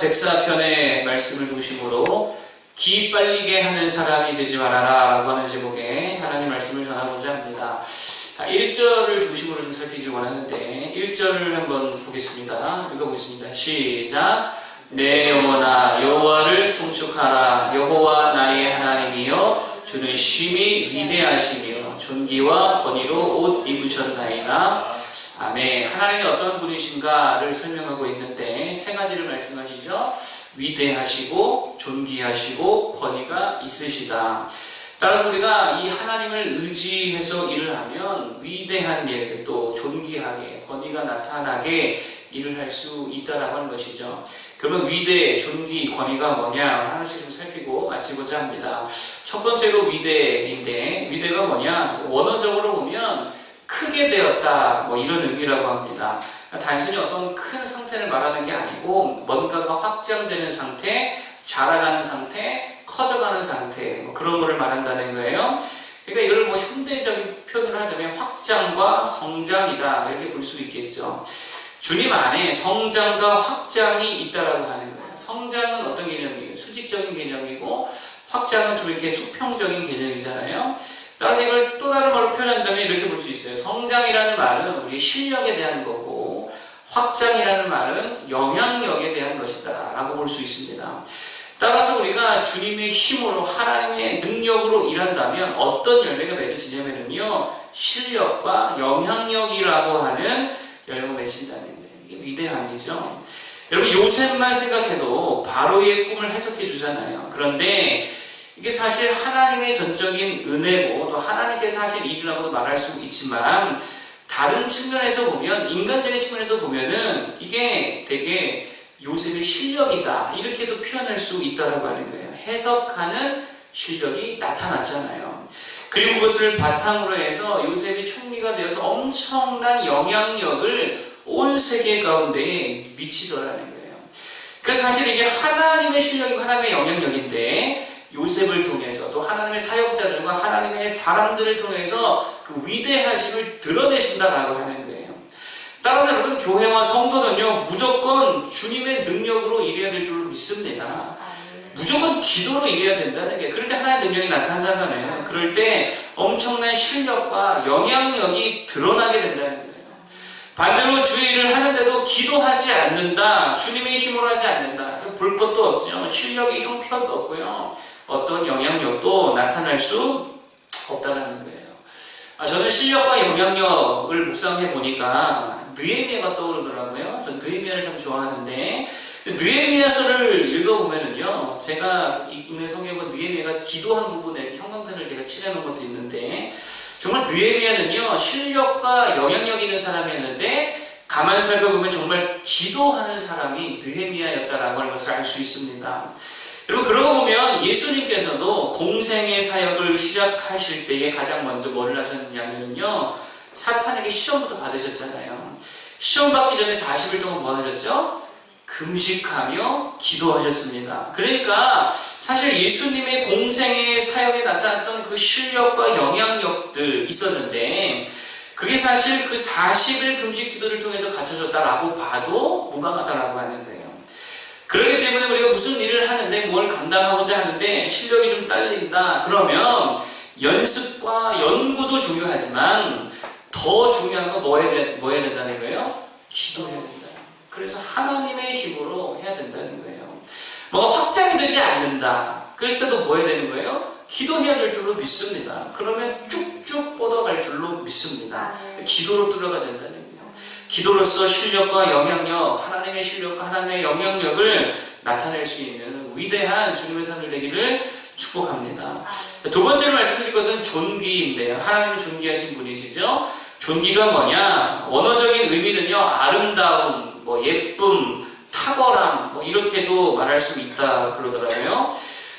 백사편의 말씀을 중심으로 기 빨리게 하는 사람이 되지 말아라 라고 하는 제목의 하나님 말씀을 전하고자 합니다. 1절을 중심으로 좀 살피길 원하는데 1절을 한번 보겠습니다. 읽어보겠습니다. 시작. 내 영혼아 여호와를 송축하라. 여호와 나의 하나님이여 주는 심히 위대하시며 존귀와 권위로 옷 입으셨나이다. 아멘. 하나님이 어떤 분이신가를 설명하고 있는데 세 가지를 말씀하시죠. 위대하시고 존귀하시고 권위가 있으시다. 따라서 우리가 이 하나님을 의지해서 일을 하면 위대한 일, 또 존귀하게 권위가 나타나게 일을 할 수 있다라고 하는 것이죠. 그러면 위대, 존귀, 권위가 뭐냐 하나씩 좀 살피고 마치고자 합니다. 첫 번째로 위대인데 위대가 뭐냐? 원어적으로 보면 크게 되었다, 뭐 이런 의미라고 합니다. 단순히 어떤 큰 상태를 말하는 게 아니고 뭔가가 확장되는 상태, 자라가는 상태, 커져가는 상태, 뭐 그런 거를 말한다는 거예요. 그러니까 이걸 뭐 현대적인 표현을 하자면 확장과 성장이다 이렇게 볼 수 있겠죠. 주님 안에 성장과 확장이 있다라고 하는 거예요. 성장은 어떤 개념이에요? 수직적인 개념이고 확장은 좀 이렇게 수평적인 개념이잖아요. 따라서 이걸 또 다른 말로 표현한다면 이렇게 볼 수 있어요. 성장이라는 말은 우리의 실력에 대한 거고 확장이라는 말은 영향력에 대한 것이다 라고 볼 수 있습니다. 따라서 우리가 주님의 힘으로 하나님의 능력으로 일한다면 어떤 열매가 맺어지냐면요 실력과 영향력이라고 하는 열매가 맺힌다는 거예요. 이게 위대함이죠. 여러분 요셉만 생각해도 바로의 꿈을 해석해 주잖아요. 그런데 이게 사실 하나님의 전적인 은혜고 또 하나님께서 하신 일이라고도 말할 수 있지만 다른 측면에서 보면 인간적인 측면에서 보면은 이게 되게 요셉의 실력이다 이렇게도 표현할 수 있다라고 하는 거예요. 해석하는 실력이 나타났잖아요. 그리고 그것을 바탕으로 해서 요셉이 총리가 되어서 엄청난 영향력을 온 세계 가운데에 미치더라는 거예요. 그러니까 사실 이게 하나님의 실력이고 하나님의 영향력인데 요셉을 통해서 또 하나님의 사역자들과 하나님의 사람들을 통해서 그 위대하심을 드러내신다라고 하는 거예요. 따라서 여러분 교회와 성도는요 무조건 주님의 능력으로 일해야 될 줄로 믿습니다. 무조건 기도로 일해야 된다는 게 그럴 때 하나님의 능력이 나타나잖아요. 그럴 때 엄청난 실력과 영향력이 드러나게 된다는 거예요. 반대로 주의 일을 하는데도 기도하지 않는다, 주님의 힘으로 하지 않는다, 볼 것도 없죠. 실력이 형편도 없고요. 어떤 영향력도 나타날 수 없다는 거예요. 저는 실력과 영향력을 묵상해 보니까 느헤미야가 떠오르더라고요. 전 느헤미야를 참 좋아하는데 느헤미야서를 읽어보면은요, 제가 읽는 성경은 느헤미야가 기도한 부분에 형광펜을 제가 칠해놓은 것도 있는데 정말 느헤미야는요 실력과 영향력 있는 사람이었는데 가만히 살펴보면 정말 기도하는 사람이 느헤미야였다라고 하는 것을 알 수 있습니다. 여러분 그러고 보면 예수님께서도 공생의 사역을 시작하실 때에 가장 먼저 뭐를 하셨냐면요 사탄에게 시험부터 받으셨잖아요. 시험 받기 전에 40일 동안 뭐 하셨죠? 금식하며 기도하셨습니다. 그러니까 사실 예수님의 공생의 사역에 나타났던 그 실력과 영향력들 있었는데 그게 사실 그 40일 금식 기도를 통해서 갖춰졌다라고 봐도 무방하다라고 하는 거예요. 그렇기 때문에 우리가 무슨 일을 하는데 뭘 감당하고자 하는데 실력이 좀 딸린다 그러면 연습과 연구도 중요하지만 더 중요한 건 뭐 해야 된다는 거예요? 기도해야 된다. 그래서 하나님의 힘으로 해야 된다는 거예요. 뭐가 확장이 되지 않는다 그럴 때도 뭐 해야 되는 거예요? 기도해야 될 줄로 믿습니다. 그러면 쭉쭉 뻗어갈 줄로 믿습니다. 기도로 뚫어가 된다는 거예요. 기도로서 실력과 영향력, 하나님의 실력과 하나님의 영향력을 나타낼 수 있는 위대한 주님의 사람들 되기를 축복합니다. 두 번째로 말씀드릴 것은 존귀인데요. 하나님은 존귀하신 분이시죠. 존귀가 뭐냐? 원어적인 의미는요, 아름다움, 뭐 예쁨, 탁월함, 뭐 이렇게도 말할 수 있다 그러더라고요.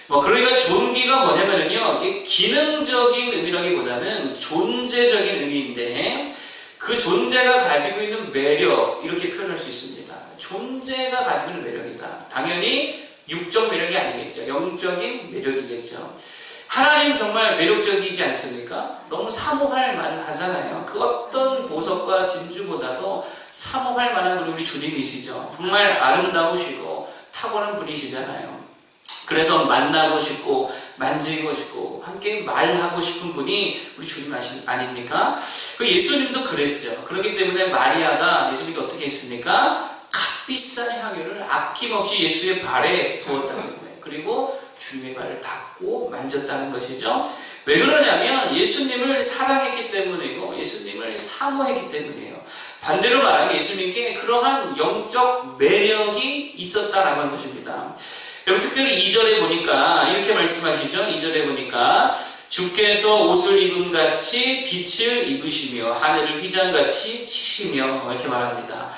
그러니까 존귀가 뭐냐면요, 이게 기능적인 의미라기보다는 존재적인 의미인데 그 존재가 가지고 있는 매력 이렇게 표현할 수 있습니다. 존재가 가지고 있는 매력이다. 당연히 육적 매력이 아니겠죠. 영적인 매력이겠죠. 하나님 정말 매력적이지 않습니까? 너무 사모할 만하잖아요. 그 어떤 보석과 진주보다도 사모할 만한 분이 우리 주님이시죠. 정말 아름다우시고 탁월한 분이시잖아요. 그래서 만나고 싶고 만지고 싶고 함께 말하고 싶은 분이 우리 주님 아닙니까? 그 예수님도 그랬죠. 그렇기 때문에 마리아가 예수님께 어떻게 했습니까? 값비싼 향유를 아낌없이 예수의 발에 부었다는 거예요. 그리고 주님의 발을 닦고 만졌다는 것이죠. 왜 그러냐면 예수님을 사랑했기 때문이고 예수님을 사모했기 때문이에요. 반대로 말하면 예수님께 그러한 영적 매력이 있었다라고 하는 것입니다. 여러분 특별히 2절에 보니까 이렇게 말씀하시죠. 2절에 보니까 주께서 옷을 입은 같이 빛을 입으시며 하늘을 휘장같이 치시며 이렇게 말합니다.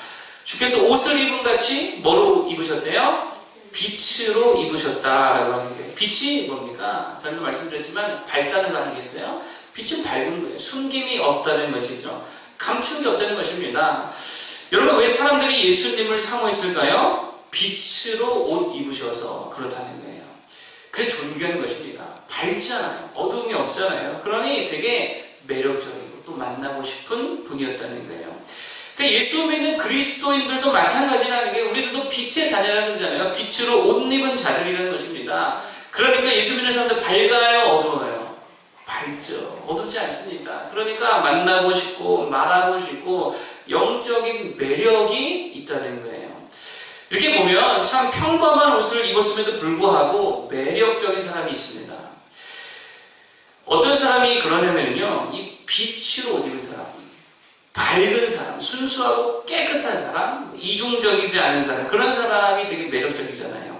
주께서 옷을 입은 같이 뭐로 입으셨대요? 빛으로 입으셨다라고 하는 거예요. 빛이 뭡니까? 저는 말씀드렸지만 밝다는 거 아니겠어요? 빛은 밝은 거예요. 숨김이 없다는 것이죠. 감춘 게 없다는 것입니다. 여러분 왜 사람들이 예수님을 사모했을까요? 빛으로 옷 입으셔서 그렇다는 거예요. 그게 존귀한 것입니다. 밝잖아요. 어두움이 없잖아요. 그러니 되게 매력적이고 또 만나고 싶은 분이었다는 거예요. 그러니까 예수 믿는 그리스도인들도 마찬가지라는 게 우리들도 빛의 자녀라는 거잖아요. 빛으로 옷 입은 자들이라는 것입니다. 그러니까 예수 믿는 사람들 밝아요? 어두워요? 밝죠. 어둡지 않습니다. 그러니까 만나고 싶고 말하고 싶고 영적인 매력이 있다는 거예요. 이렇게 보면 참 평범한 옷을 입었음에도 불구하고 매력적인 사람이 있습니다. 어떤 사람이 그러냐면요, 이 빛으로 옷 입은 사람, 밝은 사람, 순수하고 깨끗한 사람, 이중적이지 않은 사람, 그런 사람이 되게 매력적이잖아요.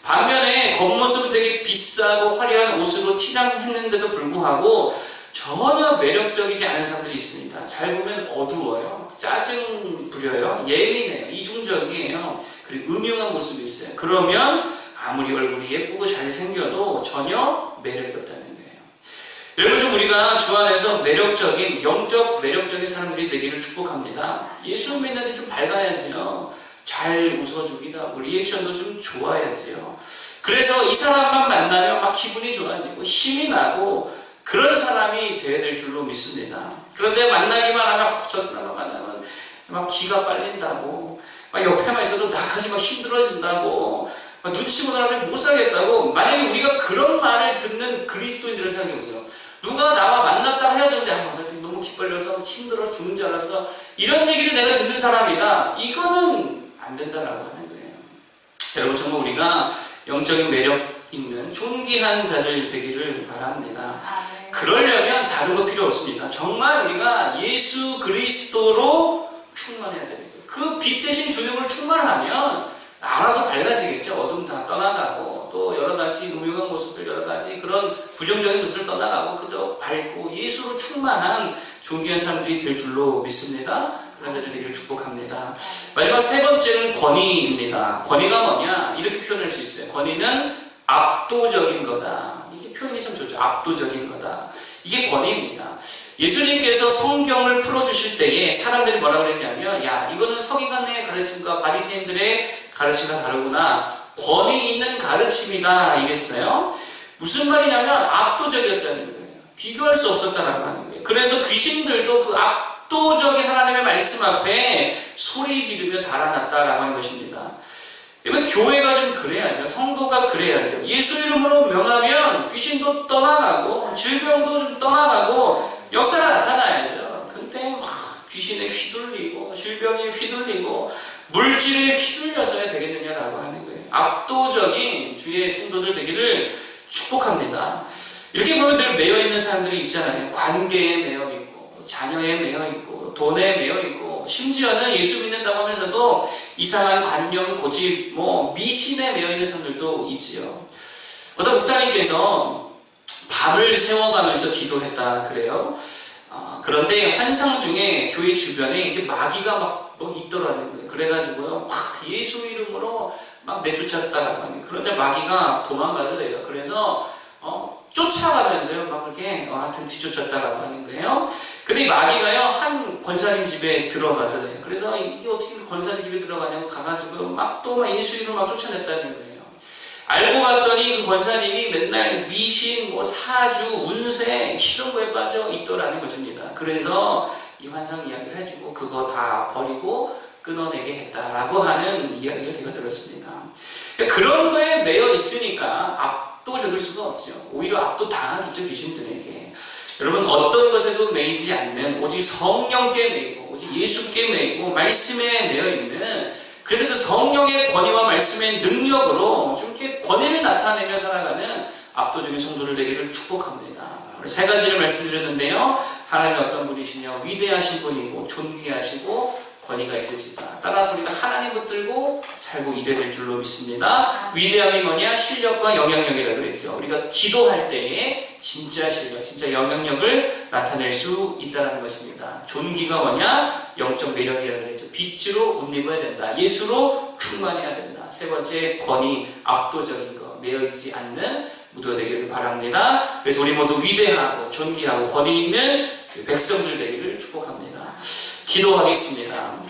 반면에 겉모습은 되게 비싸고 화려한 옷으로 치장했는데도 불구하고 전혀 매력적이지 않은 사람들이 있습니다. 잘 보면 어두워요, 짜증 부려요, 예민해요, 이중적이에요. 그리고 음흉한 모습이 있어요. 그러면 아무리 얼굴이 예쁘고 잘생겨도 전혀 매력이 없다는 거예요. 여러분 좀 우리가 주 안에서 매력적인, 영적 매력적인 사람들이 되기를 축복합니다. 예수 믿는데 좀 밝아야지요. 잘 웃어주기도 하고 리액션도 좀 좋아야지요. 그래서 이 사람만 만나면 막 기분이 좋아지고 힘이 나고 그런 사람이 되어야 될 줄로 믿습니다. 그런데 만나기만 하면 저 사람만 만나면 막 기가 빨린다고 막 옆에만 있어도 나까지 막 힘들어진다고 막 눈치 보느라 못 살겠다고. 만약에 우리가 그런 말을 듣는 그리스도인들을 생각해보세요. 누가 나와 만났다가 헤어졌는데 나 너무 기빨려서 힘들어 죽는 줄 알았어, 이런 얘기를 내가 듣는 사람이다. 이거는 안 된다라고 하는 거예요. 여러분 정말 우리가 영적인 매력 있는 존귀한 자들 되기를 바랍니다. 그러려면 다른 거 필요 없습니다. 정말 우리가 예수 그리스도로 충만해야 됩니다. 그 빛 대신 주님으로 충만하면 알아서 밝아지겠죠. 어둠 다 떠나가고 또 여러 가지 음흉한 모습들, 여러 가지 그런 부정적인 모습을 떠나가고 그저 밝고 예수로 충만한 존귀한 사람들이 될 줄로 믿습니다. 그런 자들 되기를 축복합니다. 마지막 세 번째는 권위입니다. 권위가 뭐냐? 이렇게 표현할 수 있어요. 권위는 압도적인 거다. 이게 표현이 참 좋죠. 압도적인 거다. 이게 권위입니다. 예수님께서 성경을 풀어주실 때에 사람들이 뭐라고 그랬냐면, 야, 이거는 서기관의 가르침과 바리새인들의 가르침과 다르구나. 권위 있는 가르침이다. 이랬어요. 무슨 말이냐면 압도적이었다는 거예요. 비교할 수 없었다는 거예요. 그래서 귀신들도 그 압도적인 하나님의 말씀 앞에 소리 지르며 달아났다라고 하는 것입니다. 이건 교회가 좀 그래야죠. 성도가 그래야죠. 예수 이름으로 명하면 귀신도 떠나가고 질병도 좀 떠나가고 역사가 나타나야죠. 근데 막 귀신에 휘둘리고 질병에 휘둘리고 물질에 휘둘려서야 되겠느냐라고 하는 거예요. 압도적인 주의 성도들 되기를 축복합니다. 이렇게 보면 늘 매여있는 사람들이 있잖아요. 관계에 매여있고 자녀에 매여있고 돈에 매여있고 심지어는 예수 믿는다고 하면서도 이상한 관념, 고집, 미신에 매여있는 사람들도 있지요. 어떤 목사님께서 밤을 새워가면서 기도했다 그래요. 그런데 환상 중에 교회 주변에 이렇게 마귀가 막 있더라는 거예요. 그래가지고요, 막 예수 이름으로 막 내쫓았다라고 하는 거예요. 그러자 마귀가 도망가더래요. 그래서 쫓아가면서요, 막 그렇게 하여튼 뒤쫓았다라고 하는 거예요. 근데 이 마귀가요, 한 권사님 집에 들어가더래요. 그래서 이게 어떻게 권사님 집에 들어가냐고 가가지고 막 예수 이름으로 막 쫓아냈다는 거예요. 알고 봤더니 그 권사님이 맨날 미신, 사주, 운세 이런 거에 빠져 있더라는 것입니다. 그래서 이 환상 이야기를 해주고 그거 다 버리고 끊어내게 했다라고 하는 이야기를 제가 들었습니다. 그런 거에 매여 있으니까 압도적일 수가 없죠. 오히려 압도당하겠죠, 귀신들에게. 여러분, 어떤 것에도 매이지 않는 오직 성령께 매이고 오직 예수께 매이고 말씀에 매여 있는, 그래서 그 성령의 권위와 말씀의 능력으로 좀 이렇게 권위를 나타내며 살아가는 압도적인 성도들 되기를 축복합니다. 세 가지를 말씀드렸는데요. 하나님은 어떤 분이시냐? 위대하신 분이고 존귀하시고 권위가 있으시다. 따라서 우리가 하나님 붙들고 살고 이래야 될 줄로 믿습니다. 위대함이 뭐냐? 실력과 영향력이라고 그랬죠. 우리가 기도할 때에 진짜 실력, 진짜 영향력을 나타낼 수 있다는 것입니다. 존귀가 뭐냐? 영적 매력이라고 그랬죠. 빛으로 옷 입어야 된다. 예수로 충만해야 된다. 세 번째, 권위, 압도적인 거, 매여있지 않는 무도가 되기를 바랍니다. 그래서 우리 모두 위대하고 존귀하고 권위 있는 백성들 되기를 축복합니다. 기도하겠습니다.